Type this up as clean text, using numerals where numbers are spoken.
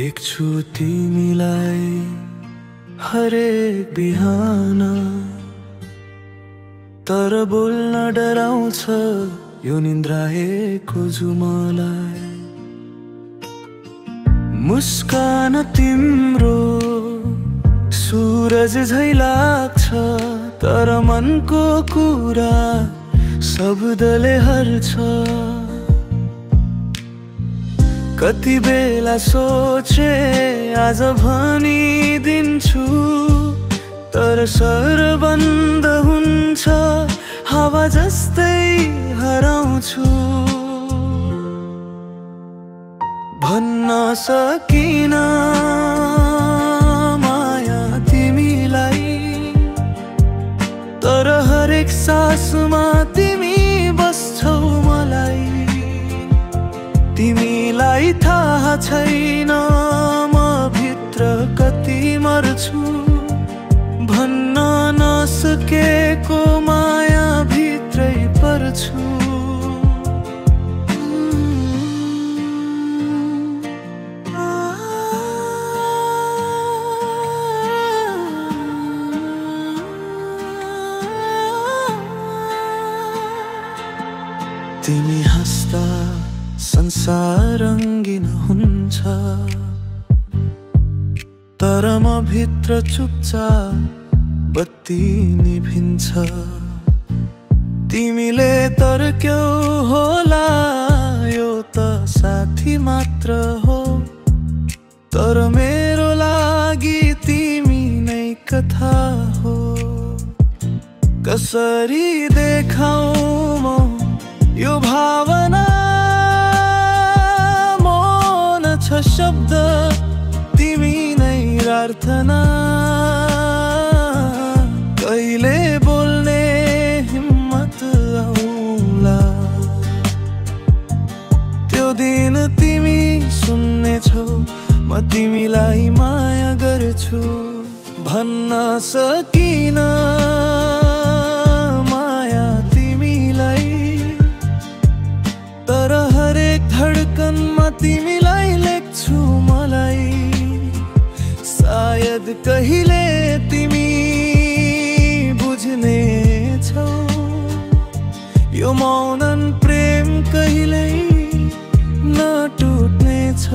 देख्छु तिमीलाई हरेक बिहान, तर बोल्न डराउँछ यो निन्द्राएको जुमालाई। मुस्कान तिम्रो सूरज झै लाग्छ, तर मनको कुरा शब्दले हर्छ। कति बेला सोचे आज भनिदिन्छु, तर स्वर बन्द हुन्छ, हावा जस्तै हराउँछु। भन्न सकिन माया तिमीलाई, तर हरेक सासमा तिमी बस्छौ मलाई। तिमीलाई थाहा छैन म भित्र कति मर्छु, भन्न नसकेको माया भित्रै पर्छु। तिमी हाँस्दा संसार रङ्गिन हुन्छ, तर म भित्र चुपचाप बत्ती निभिन्छ। तिमीले तर्क्यौ होला यो त साथी मात्र हो, तर मेरो लागि तिमी नै कथा हो। कसरी देखाऊ म यो भावना, मौन छ शब्द तिमी नै प्रार्थना। कहिले बोल्ने हिम्मत आउला, त्यो दिन तिमी सुन्नेछौ म तिमीलाई माया गर्छु। भन्न सकिन माया तिमीलाई, तर हरेक धड्कनमा तिमीलाई लेख्छु मलाई। सायद कहिले तिमी बुझ्ने छौ, यो मौनन प्रेम कहिल्यै नटुट्ने छ।